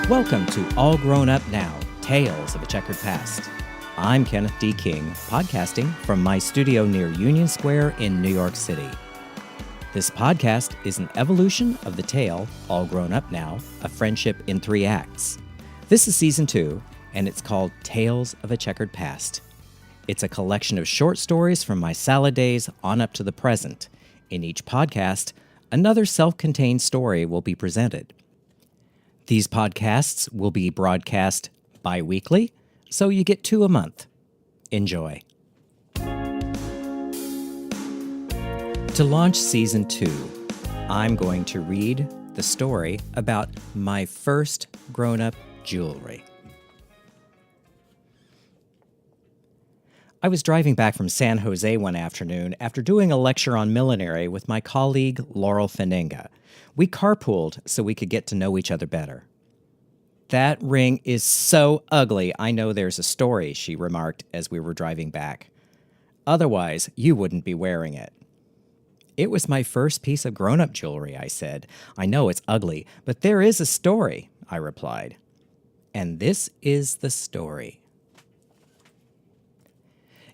Welcome to All Grown Up Now, Tales of a Checkered Past. I'm Kenneth D. King, podcasting from my studio near Union Square in New York City. This podcast is an evolution of the tale, All Grown Up Now, A Friendship in 3 Acts. This is Season 2, and it's called Tales of a Checkered Past. It's a collection of short stories from my salad days on up to the present. In each podcast, another self-contained story will be presented. These podcasts will be broadcast bi-weekly, so you get 2 a month. Enjoy. To launch Season 2, I'm going to read the story about my first grown-up jewelry. I was driving back from San Jose one afternoon after doing a lecture on millinery with my colleague Laurel Fenenga. We carpooled so we could get to know each other better. "That ring is so ugly, I know there's a story," she remarked as we were driving back. "Otherwise, you wouldn't be wearing it." "It was my first piece of grown-up jewelry," I said. "I know it's ugly, but there is a story," I replied. And this is the story.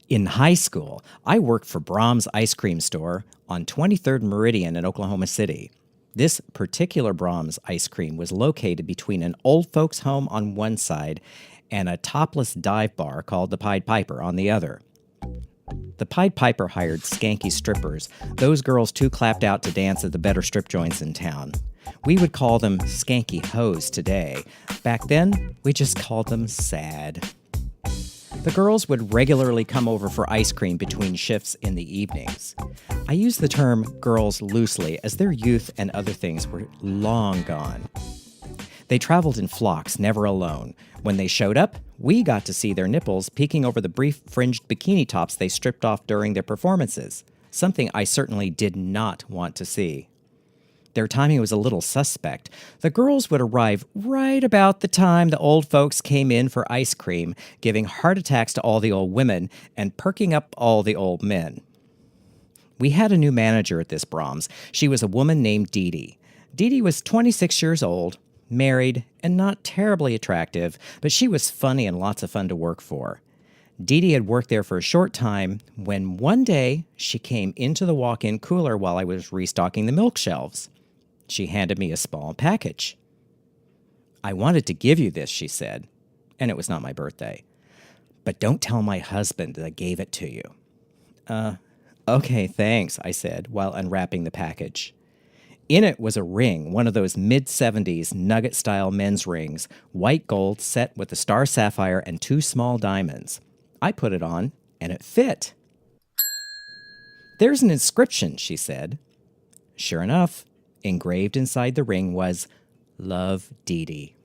In high school, I worked for Braum's Ice Cream Store on 23rd Meridian in Oklahoma City. This particular Braum's ice cream was located between an old folks' home on one side and a topless dive bar called the Pied Piper on the other. The Pied Piper hired skanky strippers, those girls too clapped out to dance at the better strip joints in town. We would call them skanky hoes today. Back then, we just called them sad. The girls would regularly come over for ice cream between shifts in the evenings. I use the term girls loosely as their youth and other things were long gone. They traveled in flocks, never alone. When they showed up, we got to see their nipples peeking over the brief fringed bikini tops they stripped off during their performances, something I certainly did not want to see. Their timing was a little suspect. The girls would arrive right about the time the old folks came in for ice cream, giving heart attacks to all the old women and perking up all the old men. We had a new manager at this Braum's. She was a woman named Dee Dee. Dee Dee was 26 years old, married, and not terribly attractive, but she was funny and lots of fun to work for. Dee Dee had worked there for a short time when one day she came into the walk-in cooler while I was restocking the milk shelves. She handed me a small package. "I wanted to give you this," she said, and it was not my birthday. "But don't tell my husband that I gave it to you." Okay, thanks," I said while unwrapping the package. In it was a ring, one of those mid-70s nugget-style men's rings, white gold set with a star sapphire and 2 small diamonds. I put it on, and it fit. "There's an inscription," she said. Sure enough, engraved inside the ring was, "Love, Dee Dee."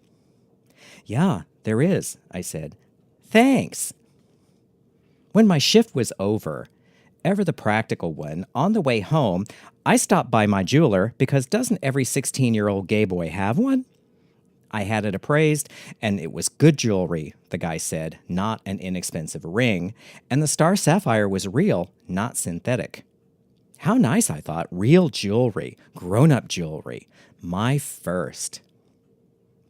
"Yeah, there is," I said. "Thanks." When my shift was over, ever the practical one, on the way home, I stopped by my jeweler because doesn't every 16-year-old gay boy have one? I had it appraised, and it was good jewelry, the guy said, not an inexpensive ring, and the star sapphire was real, not synthetic. How nice, I thought, real jewelry, grown-up jewelry, my first.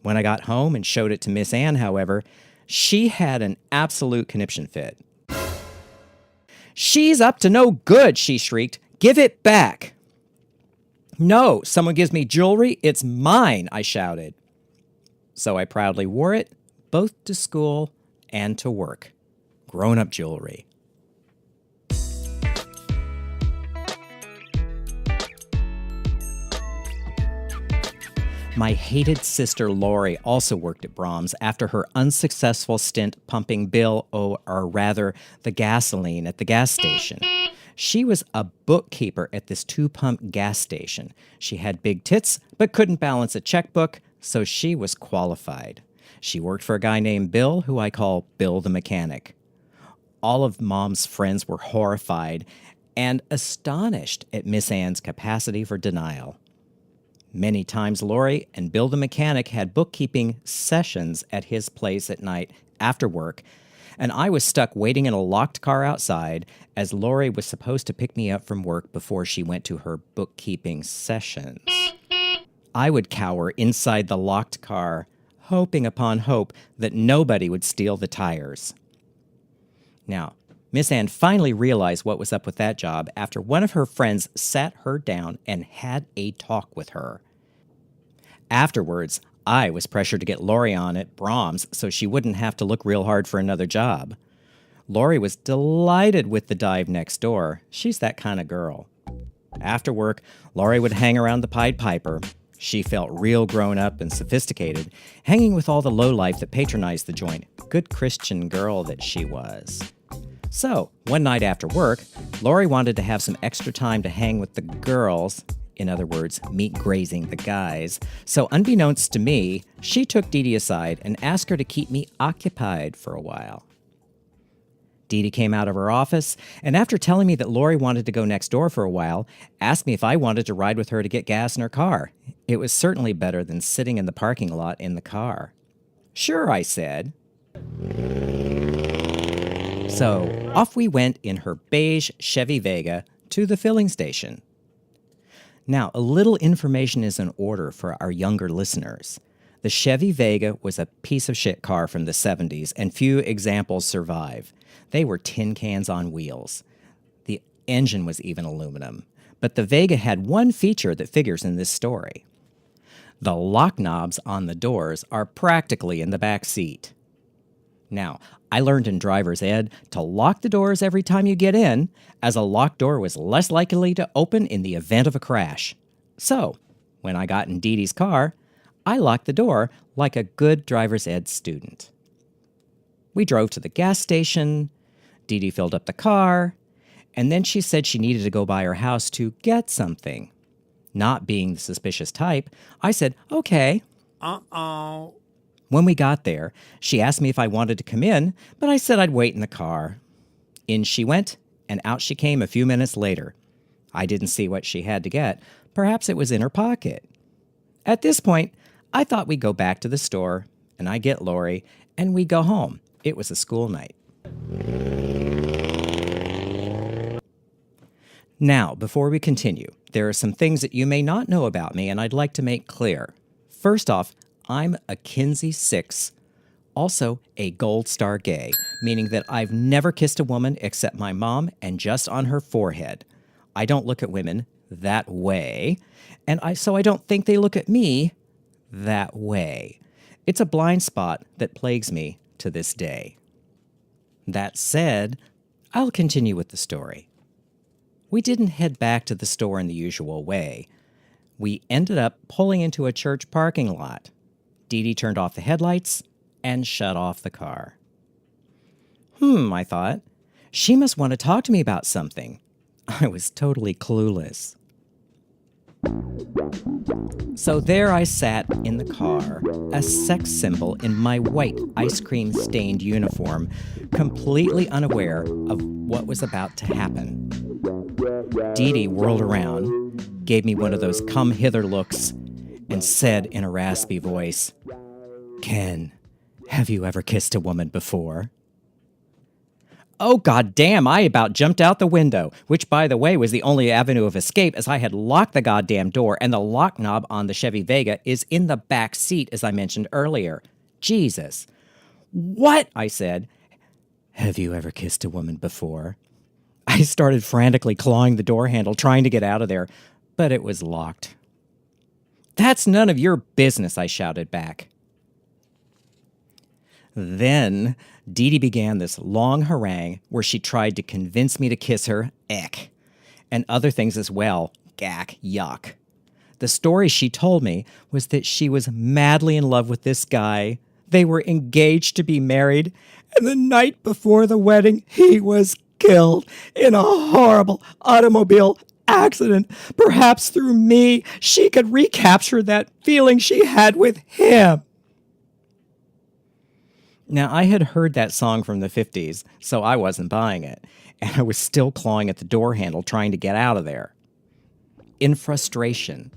When I got home and showed it to Miss Ann, however, she had an absolute conniption fit. "She's up to no good," she shrieked. "Give it back." "No, someone gives me jewelry, it's mine," I shouted. So I proudly wore it, both to school and to work. Grown-up jewelry. My hated sister Lori also worked at Braum's after her unsuccessful stint pumping Bill, or rather, the gasoline at the gas station. She was a bookkeeper at this 2-pump gas station. She had big tits, but couldn't balance a checkbook, so she was qualified. She worked for a guy named Bill, who I call Bill the Mechanic. All of Mom's friends were horrified and astonished at Miss Ann's capacity for denial. Many times Lori and Bill the Mechanic had bookkeeping sessions at his place at night after work, and I was stuck waiting in a locked car outside as Lori was supposed to pick me up from work before she went to her bookkeeping sessions. I would cower inside the locked car, hoping upon hope that nobody would steal the tires. Now, Miss Ann finally realized what was up with that job after one of her friends sat her down and had a talk with her. Afterwards, I was pressured to get Lori on at Brahms so she wouldn't have to look real hard for another job. Lori was delighted with the dive next door. She's that kind of girl. After work, Lori would hang around the Pied Piper. She felt real grown up and sophisticated, hanging with all the lowlife that patronized the joint. Good Christian girl that she was. So, one night after work, Lori wanted to have some extra time to hang with the girls. In other words, meet grazing the guys. So unbeknownst to me, she took Dee Dee aside and asked her to keep me occupied for a while. Dee Dee came out of her office, and after telling me that Lori wanted to go next door for a while, asked me if I wanted to ride with her to get gas in her car. It was certainly better than sitting in the parking lot in the car. Sure, I said. So off we went in her beige Chevy Vega to the filling station. Now, a little information is in order for our younger listeners. The Chevy Vega was a piece of shit car from the 70s, and few examples survive. They were tin cans on wheels. The engine was even aluminum. But the Vega had one feature that figures in this story. The lock knobs on the doors are practically in the back seat. Now, I learned in driver's ed to lock the doors every time you get in, as a locked door was less likely to open in the event of a crash. So, when I got in Dee Dee's car, I locked the door like a good driver's ed student. We drove to the gas station, Dee Dee filled up the car, and then she said she needed to go by her house to get something. Not being the suspicious type, I said, okay. When we got there, she asked me if I wanted to come in, but I said I'd wait in the car. In she went, and out she came a few minutes later. I didn't see what she had to get. Perhaps it was in her pocket. At this point, I thought we'd go back to the store, and I get Lori, and we go home. It was a school night. Now, before we continue, there are some things that you may not know about me, and I'd like to make clear. First off, I'm a Kinsey 6, also a Gold Star gay, meaning that I've never kissed a woman except my mom and just on her forehead. I don't look at women that way, and so I don't think they look at me that way. It's a blind spot that plagues me to this day. That said, I'll continue with the story. We didn't head back to the store in the usual way. We ended up pulling into a church parking lot. Dee Dee turned off the headlights and shut off the car. I thought. She must want to talk to me about something. I was totally clueless. So there I sat in the car, a sex symbol in my white ice cream-stained uniform, completely unaware of what was about to happen. Dee Dee whirled around, gave me one of those come-hither looks, and said in a raspy voice, "Ken, have you ever kissed a woman before?" Oh, goddamn, I about jumped out the window, which, by the way, was the only avenue of escape as I had locked the goddamn door and the lock knob on the Chevy Vega is in the back seat, as I mentioned earlier. Jesus. What? I said. Have you ever kissed a woman before? I started frantically clawing the door handle, trying to get out of there, but it was locked. That's none of your business, I shouted back. Then Dee Dee began this long harangue where she tried to convince me to kiss her, and other things as well, yuck. The story she told me was that she was madly in love with this guy. They were engaged to be married, and the night before the wedding, he was killed in a horrible automobile accident. Perhaps through me, she could recapture that feeling she had with him. Now, I had heard that song from the 50s, so I wasn't buying it, and I was still clawing at the door handle trying to get out of there. In frustration,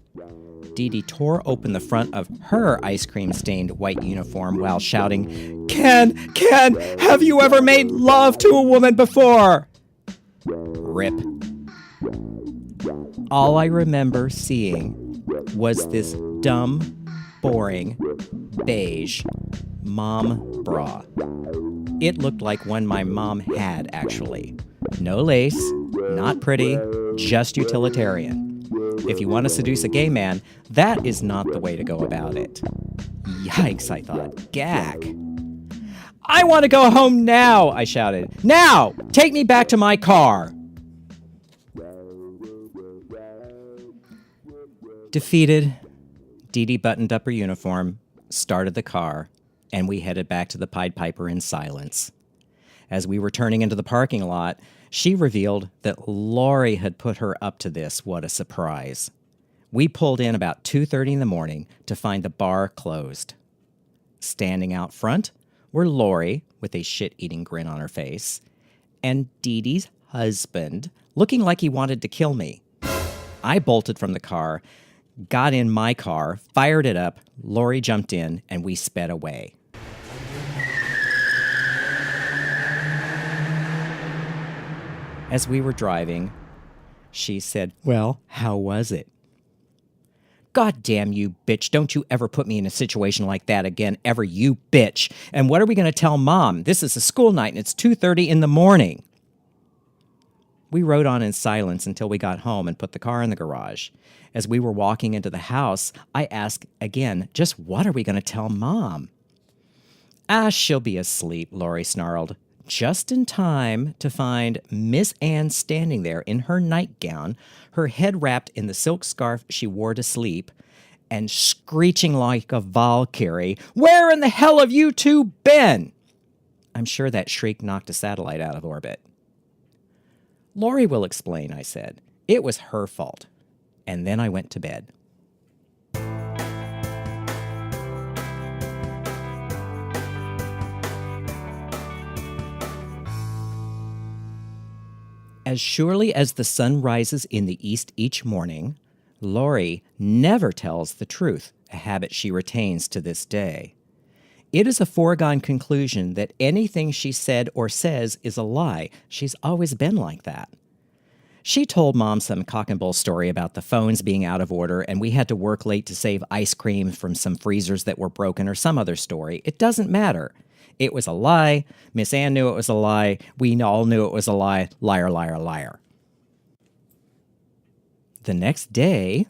Dee Dee tore open the front of her ice cream-stained white uniform while shouting, Ken, have you ever made love to a woman before? Rip. All I remember seeing was this dumb, boring, beige mom bra. It looked like one my mom had, actually. No lace, not pretty, just utilitarian. If you want to seduce a gay man, that is not the way to go about it. Yikes, I thought. Gag. I want to go home now, I shouted. Now! Take me back to my car! Defeated, Dee Dee buttoned up her uniform, started the car, and we headed back to the Pied Piper in silence. As we were turning into the parking lot, she revealed that Lori had put her up to this. What a surprise. We pulled in about 2:30 in the morning to find the bar closed. Standing out front were Lori, with a shit-eating grin on her face, and Dee Dee's husband, looking like he wanted to kill me. I bolted from the car, got in my car, fired it up, Lori jumped in, and we sped away. As we were driving, she said, "Well, how was it?" "God damn you, bitch. Don't you ever put me in a situation like that again, ever, you bitch. And what are we going to tell Mom? This is a school night and it's 2:30 in the morning." We rode on in silence until we got home and put the car in the garage. As we were walking into the house, I asked again, just what are we going to tell Mom? "Ah, she'll be asleep," Lori snarled, just in time to find Miss Ann standing there in her nightgown, her head wrapped in the silk scarf she wore to sleep, and screeching like a Valkyrie, "Where in the hell have you two been?" I'm sure that shriek knocked a satellite out of orbit. "Lori will explain," I said. "It was her fault." And then I went to bed. As surely as the sun rises in the east each morning, Lori never tells the truth, a habit she retains to this day. It is a foregone conclusion that anything she said or says is a lie. She's always been like that. She told Mom some cock and bull story about the phones being out of order and we had to work late to save ice cream from some freezers that were broken or some other story. It doesn't matter. It was a lie. Miss Ann knew it was a lie. We all knew it was a lie. Liar, liar, liar. The next day,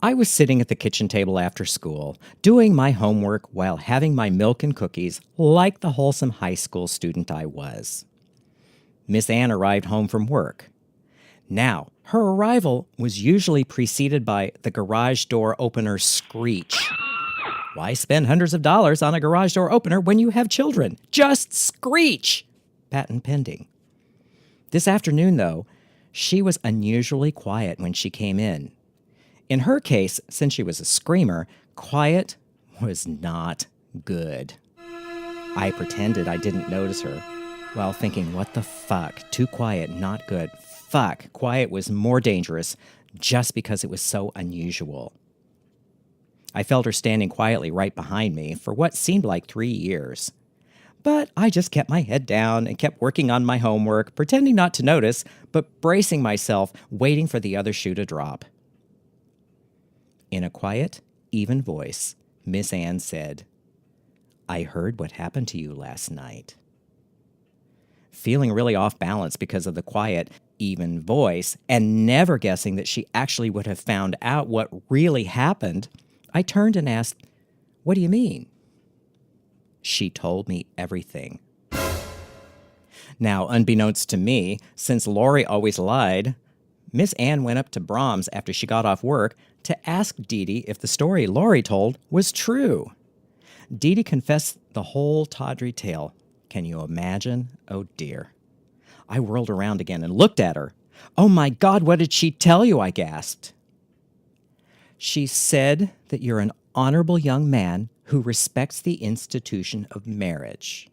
I was sitting at the kitchen table after school, doing my homework while having my milk and cookies like the wholesome high school student I was. Miss Ann arrived home from work. Now, her arrival was usually preceded by the garage door opener screech. Why spend hundreds of dollars on a garage door opener when you have children? Just screech! Patent pending. This afternoon, though, she was unusually quiet when she came in. In her case, since she was a screamer, quiet was not good. I pretended I didn't notice her, while thinking, what the fuck? Too quiet, not good. Fuck, quiet was more dangerous just because it was so unusual. I felt her standing quietly right behind me for what seemed like 3 years. But I just kept my head down and kept working on my homework, pretending not to notice, but bracing myself, waiting for the other shoe to drop. In a quiet, even voice, Miss Ann said, "I heard what happened to you last night." Feeling really off balance because of the quiet, even voice, and never guessing that she actually would have found out what really happened, I turned and asked, "What do you mean?" She told me everything. Now, unbeknownst to me, since Lori always lied, Miss Ann went up to Brahms after she got off work to ask Dee Dee if the story Lori told was true. Dee Dee confessed the whole tawdry tale. Can you imagine? Oh, dear. I whirled around again and looked at her. "Oh, my God, what did she tell you?" I gasped. "She said that you're an honorable young man who respects the institution of marriage."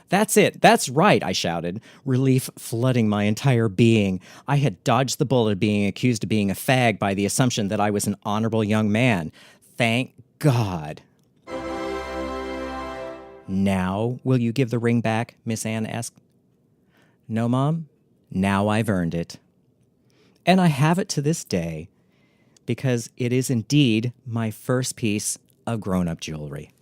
"That's it. That's right," I shouted, relief flooding my entire being. I had dodged the bullet of being accused of being a fag by the assumption that I was an honorable young man. Thank God. "Now will you give the ring back?" Miss Ann asked. "No, Mom. Now I've earned it. And I have it to this day, because it is indeed my first piece of grown-up jewelry.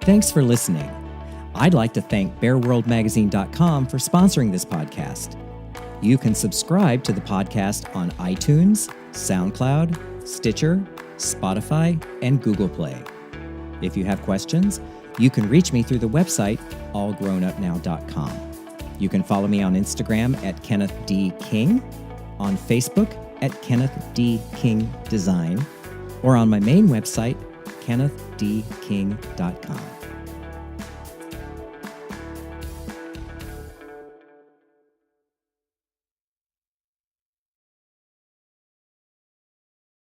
Thanks for listening. I'd like to thank BearWorldMagazine.com for sponsoring this podcast. You can subscribe to the podcast on iTunes, SoundCloud, Stitcher, Spotify, and Google Play. If you have questions, you can reach me through the website allgrownupnow.com. You can follow me on Instagram at Kenneth D. King, on Facebook at Kenneth D. King Design, or on my main website, KennethDKing.com.